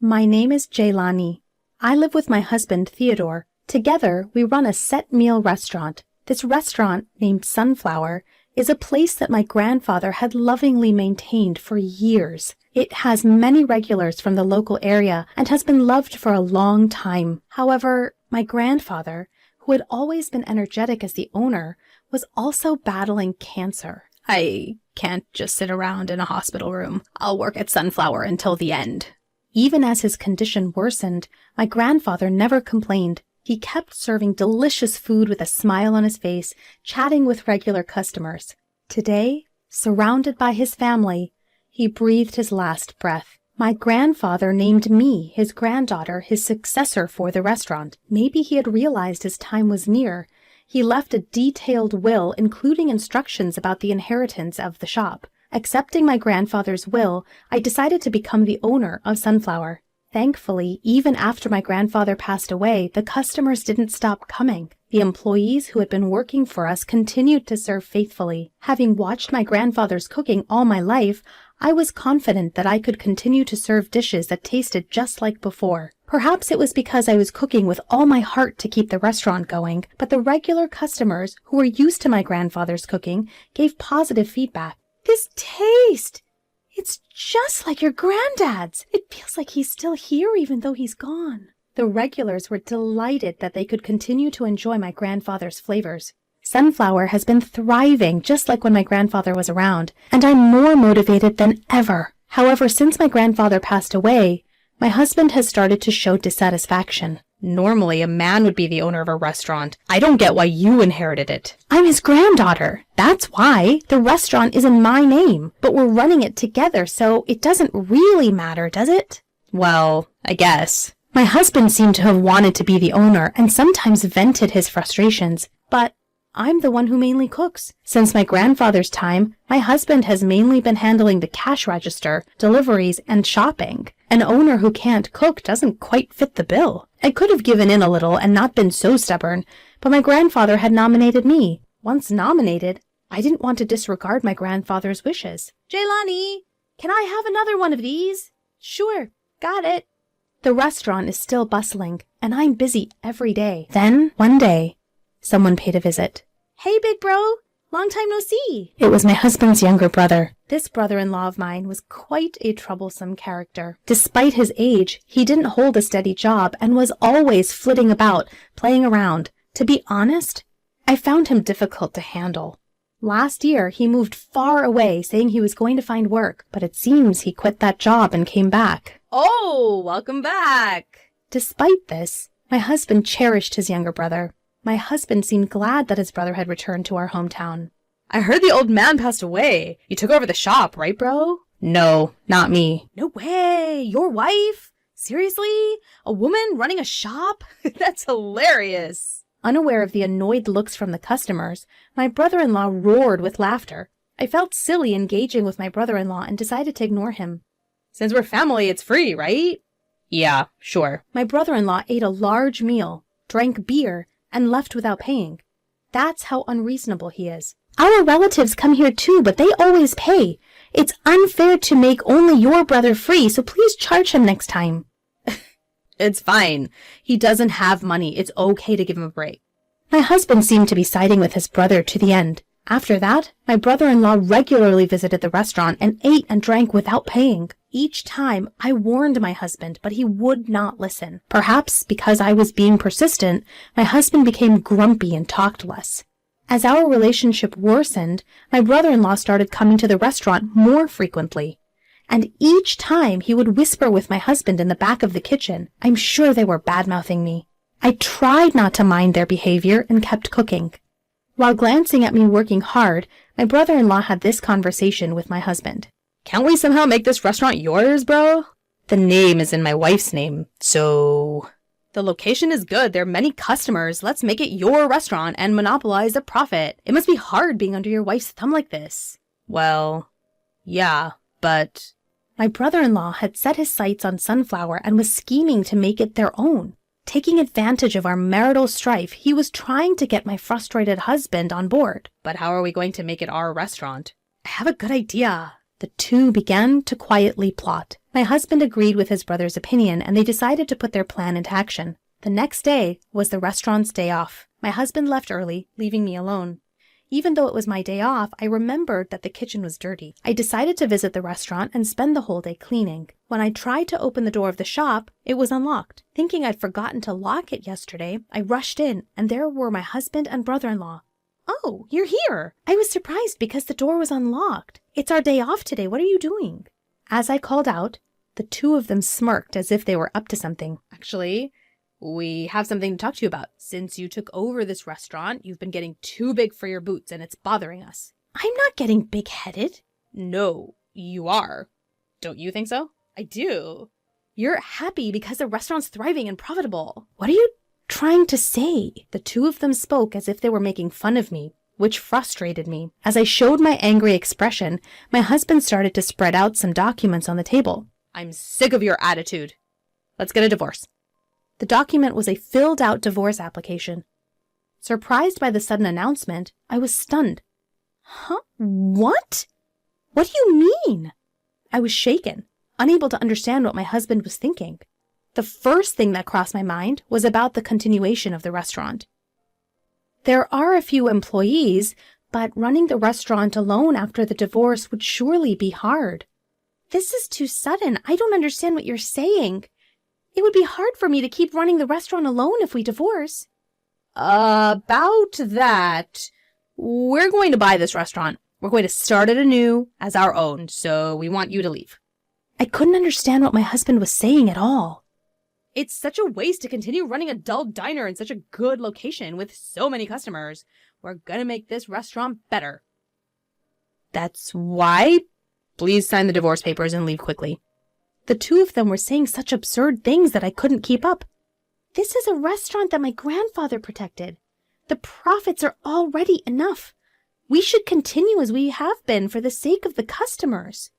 My name is Jaylani. I live with my husband, Theodore. Together, we run a set meal restaurant. This restaurant, named Sunflower, is a place that my grandfather had lovingly maintained for years. It has many regulars from the local area and has been loved for a long time. However, my grandfather, who had always been energetic as the owner, was also battling cancer. I can't just sit around in a hospital room. I'll work at Sunflower until the end. Even as his condition worsened, my grandfather never complained. He kept serving delicious food with a smile on his face, chatting with regular customers. Today, surrounded by his family, he breathed his last breath. My grandfather named me, his granddaughter, his successor for the restaurant. Maybe he had realized his time was near. He left a detailed will, including instructions about the inheritance of the shop. Accepting my grandfather's will, I decided to become the owner of Sunflower. Thankfully, even after my grandfather passed away, the customers didn't stop coming. The employees who had been working for us continued to serve faithfully. Having watched my grandfather's cooking all my life, I was confident that I could continue to serve dishes that tasted just like before. Perhaps it was because I was cooking with all my heart to keep the restaurant going, but the regular customers who were used to my grandfather's cooking gave positive feedback. This taste! It's just like your granddad's. It feels like he's still here even though he's gone. The regulars were delighted that they could continue to enjoy my grandfather's flavors. Sunflower has been thriving just like when my grandfather was around, and I'm more motivated than ever. However, since my grandfather passed away, my husband has started to show dissatisfaction. Normally, a man would be the owner of a restaurant. I don't get why you inherited it. I'm his granddaughter. That's why. The restaurant is in my name, but we're running it together, so it doesn't really matter, does it? Well, I guess. My husband seemed to have wanted to be the owner and sometimes vented his frustrations, but I'm the one who mainly cooks. Since my grandfather's time, my husband has mainly been handling the cash register, deliveries, and shopping. An owner who can't cook doesn't quite fit the bill. I could have given in a little and not been so stubborn, but my grandfather had nominated me. Once nominated, I didn't want to disregard my grandfather's wishes. Jaylani, can I have another one of these? Sure, got it. The restaurant is still bustling, and I'm busy every day. Then, one day, someone paid a visit. Hey, big bro. Long time no see. It was my husband's younger brother. This brother-in-law of mine was quite a troublesome character. Despite his age, he didn't hold a steady job and was always flitting about, playing around. To be honest, I found him difficult to handle. Last year, he moved far away, saying he was going to find work, but it seems he quit that job and came back. Oh, welcome back. Despite this, my husband cherished his younger brother. My husband seemed glad that his brother had returned to our hometown. I heard the old man passed away. You took over the shop, right, bro? No, not me. No way! Your wife? Seriously? A woman running a shop? That's hilarious. Unaware of the annoyed looks from the customers, my brother-in-law roared with laughter. I felt silly engaging with my brother-in-law and decided to ignore him. Since we're family, it's free, right? Yeah, sure. My brother-in-law ate a large meal, drank beer, and left without paying. That's how unreasonable he is. Our relatives come here too, but they always pay. It's unfair to make only your brother free, so please charge him next time. It's fine. He doesn't have money. It's okay to give him a break. My husband seemed to be siding with his brother to the end. After that, my brother-in-law regularly visited the restaurant and ate and drank without paying. Each time, I warned my husband, but he would not listen. Perhaps because I was being persistent, my husband became grumpy and talked less. As our relationship worsened, my brother-in-law started coming to the restaurant more frequently. And each time he would whisper with my husband in the back of the kitchen. I'm sure they were bad-mouthing me. I tried not to mind their behavior and kept cooking. While glancing at me working hard, my brother-in-law had this conversation with my husband. Can't we somehow make this restaurant yours, bro? The name is in my wife's name, so... The location is good. There are many customers. Let's make it your restaurant and monopolize the profit. It must be hard being under your wife's thumb like this. Well, yeah, but... My brother-in-law had set his sights on Sunflower and was scheming to make it their own. Taking advantage of our marital strife, he was trying to get my frustrated husband on board. But how are we going to make it our restaurant? I have a good idea. The two began to quietly plot. My husband agreed with his brother's opinion, and they decided to put their plan into action. The next day was the restaurant's day off. My husband left early, leaving me alone. Even though it was my day off, I remembered that the kitchen was dirty. I decided to visit the restaurant and spend the whole day cleaning. When I tried to open the door of the shop, it was unlocked. Thinking I'd forgotten to lock it yesterday, I rushed in, and there were my husband and brother-in-law. "Oh, you're here!" I was surprised because the door was unlocked. "It's our day off today. What are you doing?" As I called out, the two of them smirked as if they were up to something. "Actually, we have something to talk to you about. Since you took over this restaurant, you've been getting too big for your boots and it's bothering us." "I'm not getting big-headed." "No, you are. Don't you think so?" "I do." "You're happy because the restaurant's thriving and profitable." "What are you trying to say?" The two of them spoke as if they were making fun of me, which frustrated me. As I showed my angry expression, my husband started to spread out some documents on the table. "I'm sick of your attitude. Let's get a divorce." The document was a filled-out divorce application. Surprised by the sudden announcement, I was stunned. "Huh? What? What do you mean?" I was shaken, unable to understand what my husband was thinking. The first thing that crossed my mind was about the continuation of the restaurant. There are a few employees, but running the restaurant alone after the divorce would surely be hard. "This is too sudden. I don't understand what you're saying. It would be hard for me to keep running the restaurant alone if we divorce." "About that, we're going to buy this restaurant. We're going to start it anew as our own, so we want you to leave." I couldn't understand what my husband was saying at all. "It's such a waste to continue running a dull diner in such a good location with so many customers. We're gonna make this restaurant better." "That's why? Please sign the divorce papers and leave quickly." The two of them were saying such absurd things that I couldn't keep up. "This is a restaurant that my grandfather protected. The profits are already enough. We should continue as we have been for the sake of the customers."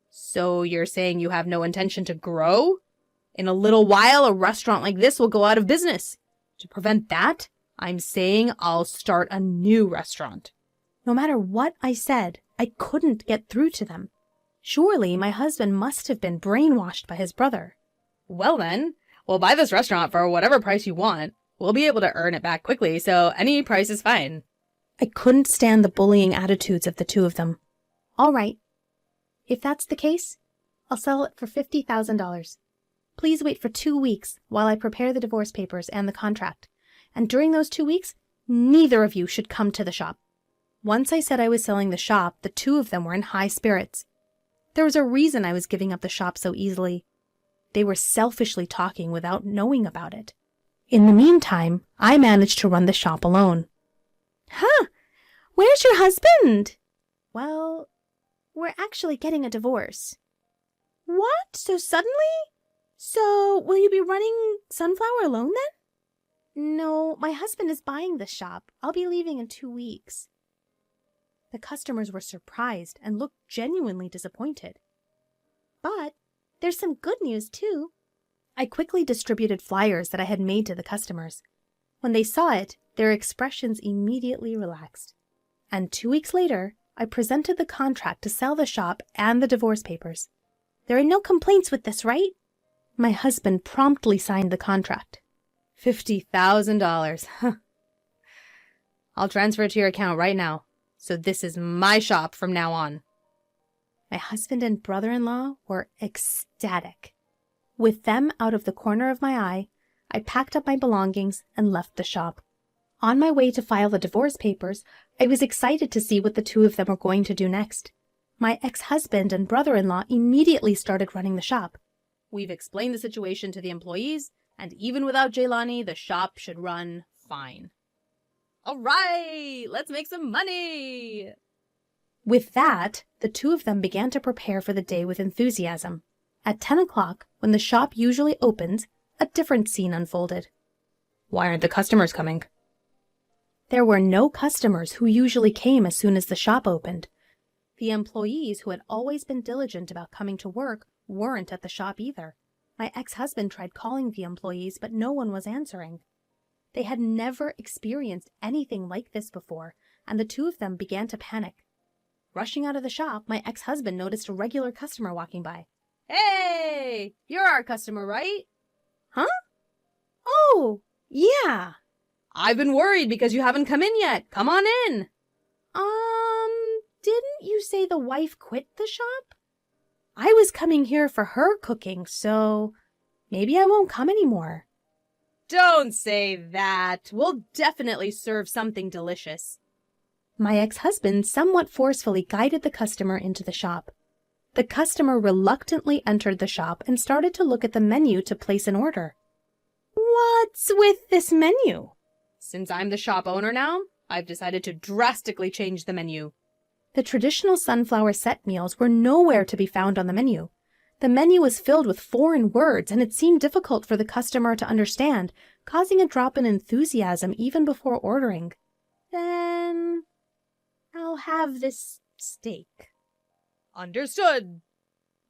"So you're saying you have no intention to grow? In a little while, a restaurant like this will go out of business. To prevent that, I'm saying I'll start a new restaurant." No matter what I said, I couldn't get through to them. Surely my husband must have been brainwashed by his brother. "Well then, we'll buy this restaurant for whatever price you want. We'll be able to earn it back quickly, so any price is fine." I couldn't stand the bullying attitudes of the two of them. "All right. If that's the case, I'll sell it for $50,000. Please wait for 2 weeks while I prepare the divorce papers and the contract. And during those 2 weeks, neither of you should come to the shop." Once I said I was selling the shop, the two of them were in high spirits. There was a reason I was giving up the shop so easily. They were selfishly talking without knowing about it. In the meantime, I managed to run the shop alone. "Huh? Where's your husband?" "Well, we're actually getting a divorce." "What? So suddenly? So, will you be running Sunflower alone then?" "No, my husband is buying the shop. I'll be leaving in 2 weeks." The customers were surprised and looked genuinely disappointed. "But there's some good news, too." I quickly distributed flyers that I had made to the customers. When they saw it, their expressions immediately relaxed. And 2 weeks later, I presented the contract to sell the shop and the divorce papers. "There are no complaints with this, right?" My husband promptly signed the contract. $50,000. I'll transfer it to your account right now. So this is my shop from now on." My husband and brother-in-law were ecstatic. With them out of the corner of my eye, I packed up my belongings and left the shop. On my way to file the divorce papers, I was excited to see what the two of them were going to do next. My ex-husband and brother-in-law immediately started running the shop. "We've explained the situation to the employees, and even without Jaylani, the shop should run fine." "All right, let's make some money." With that, the two of them began to prepare for the day with enthusiasm. At 10 o'clock, when the shop usually opens, a different scene unfolded. "Why aren't the customers coming?" There were no customers who usually came as soon as the shop opened. The employees who had always been diligent about coming to work weren't at the shop either. My ex-husband tried calling the employees, but no one was answering. They had never experienced anything like this before, and the two of them began to panic. Rushing out of the shop, my ex-husband noticed a regular customer walking by. "Hey, you're our customer, right?" "Huh? Oh, yeah." "I've been worried because you haven't come in yet. Come on in." Didn't you say the wife quit the shop?" "I was coming here for her cooking, so maybe I won't come anymore." "Don't say that. We'll definitely serve something delicious." My ex-husband somewhat forcefully guided the customer into the shop. The customer reluctantly entered the shop and started to look at the menu to place an order. "What's with this menu?" "Since I'm the shop owner now, I've decided to drastically change the menu." The traditional sunflower set meals were nowhere to be found on the menu. The menu was filled with foreign words, and it seemed difficult for the customer to understand, causing a drop in enthusiasm even before ordering. "Then I'll have this steak." "Understood."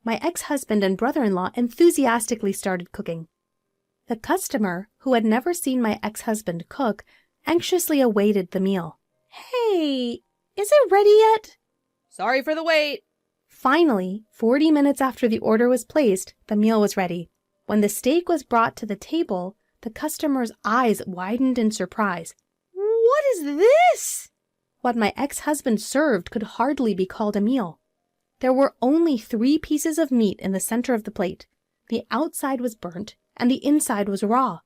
My ex-husband and brother-in-law enthusiastically started cooking. The customer, who had never seen my ex-husband cook, anxiously awaited the meal. "Hey, is it ready yet?" "Sorry for the wait." Finally, 40 minutes after the order was placed, the meal was ready. When the steak was brought to the table, the customer's eyes widened in surprise. "What is this?" What my ex-husband served could hardly be called a meal. There were only 3 pieces of meat in the center of the plate. The outside was burnt, and the inside was raw.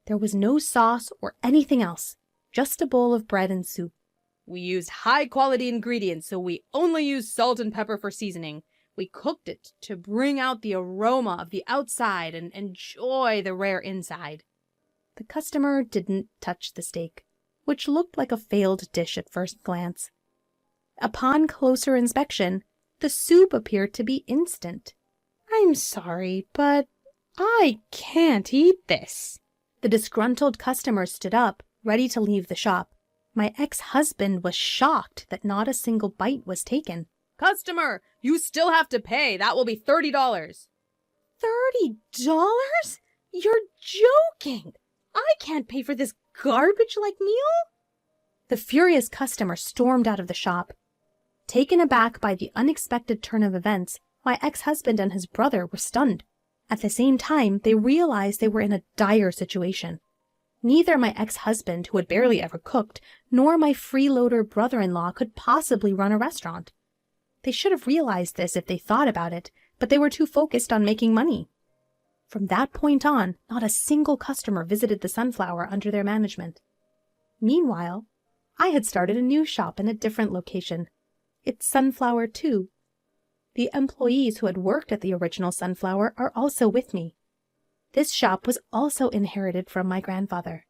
There was no sauce or anything else, just a bowl of bread and soup. "We used high-quality ingredients, so we only used salt and pepper for seasoning. We cooked it to bring out the aroma of the outside and enjoy the rare inside." The customer didn't touch the steak, which looked like a failed dish at first glance. Upon closer inspection, the soup appeared to be instant. "I'm sorry, but I can't eat this." The disgruntled customer stood up, ready to leave the shop. My ex-husband was shocked that not a single bite was taken. "Customer, you still have to pay. That will be $30. $30? You're joking. I can't pay for this garbage-like meal." The furious customer stormed out of the shop. Taken aback by the unexpected turn of events, my ex-husband and his brother were stunned. At the same time, they realized they were in a dire situation. Neither my ex-husband, who had barely ever cooked, nor my freeloader brother-in-law could possibly run a restaurant. They should have realized this if they thought about it, but they were too focused on making money. From that point on, not a single customer visited the Sunflower under their management. Meanwhile, I had started a new shop in a different location. It's Sunflower 2. The employees who had worked at the original Sunflower are also with me. This shop was also inherited from my grandfather.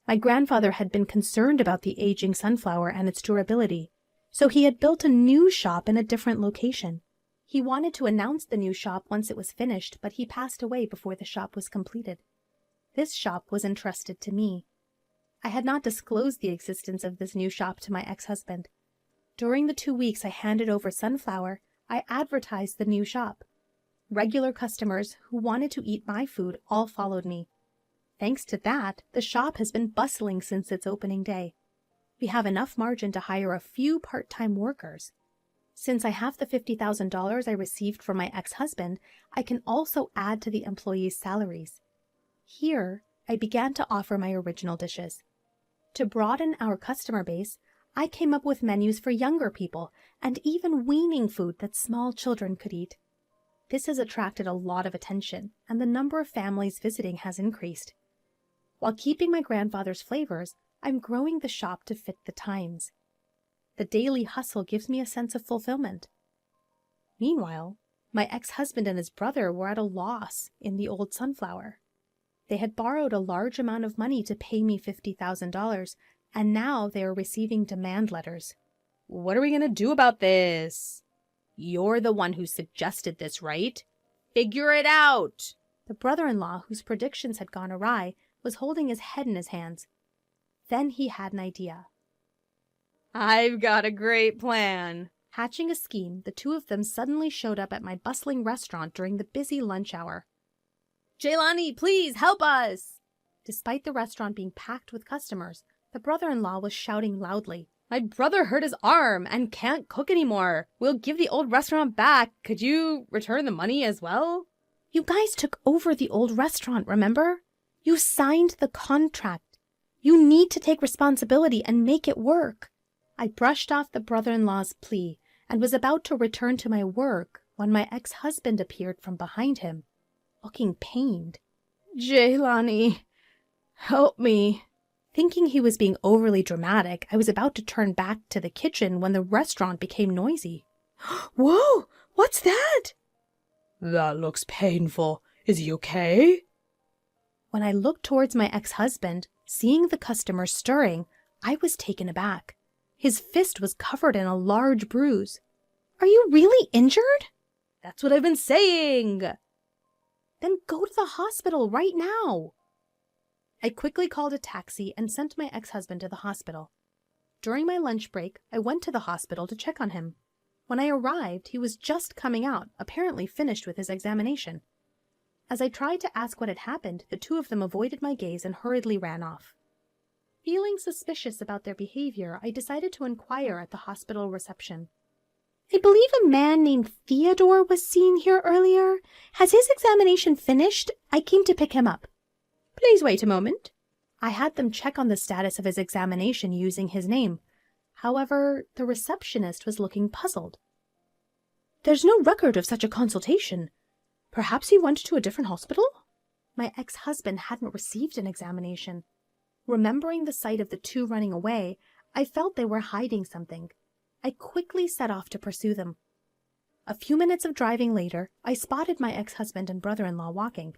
My grandfather had been concerned about the aging sunflower and its durability, so he had built a new shop in a different location. He wanted to announce the new shop once it was finished, but he passed away before the shop was completed. This shop was entrusted to me. I had not disclosed the existence of this new shop to my ex-husband. During the 2 weeks I handed over Sunflower, I advertised the new shop. Regular customers who wanted to eat my food all followed me. Thanks to that, the shop has been bustling since its opening day. We have enough margin to hire a few part-time workers. Since I have the $50,000 I received from my ex-husband, I can also add to the employees' salaries. Here, I began to offer my original dishes. To broaden our customer base, I came up with menus for younger people and even weaning food that small children could eat. This has attracted a lot of attention, and the number of families visiting has increased. While keeping my grandfather's flavors, I'm growing the shop to fit the times. The daily hustle gives me a sense of fulfillment. Meanwhile, my ex-husband and his brother were at a loss in the old Sunflower. They had borrowed a large amount of money to pay me $50,000, and now they are receiving demand letters. "What are we going to do about this?" "You're the one who suggested this, right? Figure it out!" The brother-in-law, whose predictions had gone awry, was holding his head in his hands. Then he had an idea. "I've got a great plan." Hatching a scheme, the two of them suddenly showed up at my bustling restaurant during the busy lunch hour. "Jaylani, please help us!" Despite the restaurant being packed with customers, the brother-in-law was shouting loudly. My brother hurt his arm and can't cook anymore. We'll give the old restaurant back. Could you return the money as well? You guys took over the old restaurant, remember? You signed the contract. You need to take responsibility and make it work. I brushed off the brother-in-law's plea and was about to return to my work when my ex-husband appeared from behind him, looking pained. Jaylani, help me. Thinking he was being overly dramatic, I was about to turn back to the kitchen when the restaurant became noisy. Whoa, what's that? That looks painful. Is he okay? When I looked towards my ex-husband, seeing the customer stirring, I was taken aback. His fist was covered in a large bruise. Are you really injured? That's what I've been saying. Then go to the hospital right now. I quickly called a taxi and sent my ex-husband to the hospital. During my lunch break, I went to the hospital to check on him. When I arrived, he was just coming out, apparently finished with his examination. As I tried to ask what had happened, the two of them avoided my gaze and hurriedly ran off. Feeling suspicious about their behavior, I decided to inquire at the hospital reception. I believe a man named Theodore was seen here earlier. Has his examination finished? I came to pick him up. Please wait a moment. I had them check on the status of his examination using his name. However, the receptionist was looking puzzled. There's no record of such a consultation. Perhaps he went to a different hospital? My ex-husband hadn't received an examination. Remembering the sight of the two running away, I felt they were hiding something. I quickly set off to pursue them. A few minutes of driving later, I spotted my ex-husband and brother-in-law walking.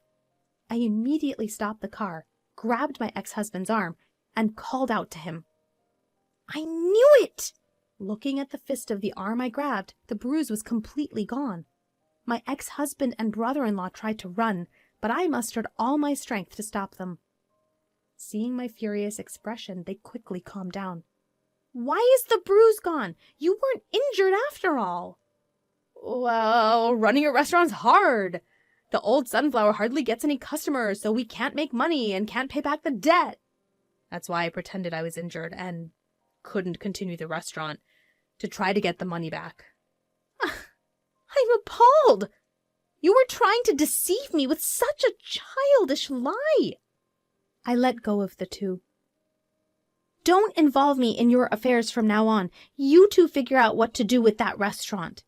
I immediately stopped the car, grabbed my ex-husband's arm, and called out to him. I knew it! Looking at the fist of the arm I grabbed, the bruise was completely gone. My ex-husband and brother-in-law tried to run, but I mustered all my strength to stop them. Seeing my furious expression, they quickly calmed down. Why is the bruise gone? You weren't injured after all. Well, running a restaurant's hard. The old Sunflower hardly gets any customers, so we can't make money and can't pay back the debt. That's why I pretended I was injured and couldn't continue the restaurant to try to get the money back. I'm appalled. You were trying to deceive me with such a childish lie. I let go of the two. Don't involve me in your affairs from now on. You two figure out what to do with that restaurant.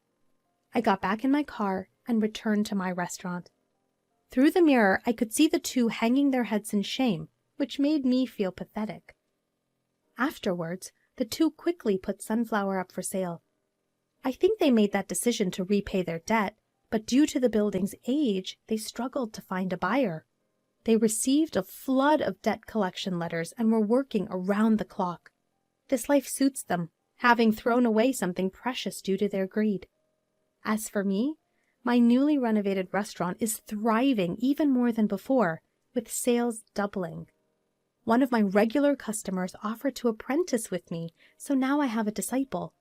I got back in my car and returned to my restaurant. Through the mirror, I could see the two hanging their heads in shame, which made me feel pathetic. Afterwards, the two quickly put Sunflower up for sale. I think they made that decision to repay their debt, but due to the building's age, they struggled to find a buyer. They received a flood of debt collection letters and were working around the clock. This life suits them, having thrown away something precious due to their greed. As for me, my newly renovated restaurant is thriving even more than before, with sales doubling. One of my regular customers offered to apprentice with me, so now I have a disciple.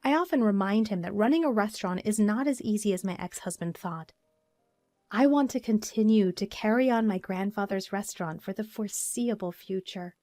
I often remind him that running a restaurant is not as easy as my ex-husband thought. I want to continue to carry on my grandfather's restaurant for the foreseeable future.